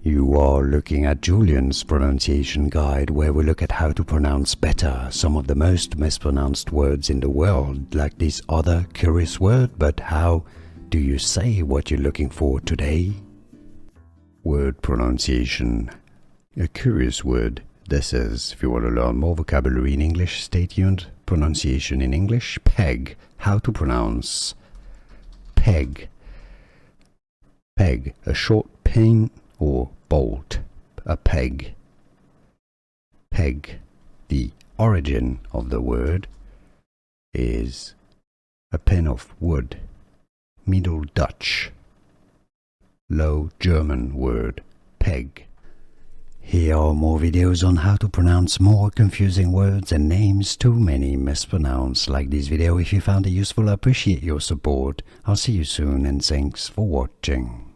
You are looking at Julian's pronunciation guide, where we look at how to pronounce better some of the most mispronounced words in the world, like this other curious word. But how do you say what you're looking for today? Word pronunciation. A curious word. This is, if you want to learn more vocabulary in English, stay tuned. Pronunciation in English. Peg. How to pronounce peg. Peg. A short pin or bolt. A peg. Peg. The origin of the word is a pin of wood. Middle Dutch. Low German word. Peg. Here are more videos on how to pronounce more confusing words and names too many mispronounced. Like this video if you found it useful. I appreciate your support. I'll see you soon and thanks for watching.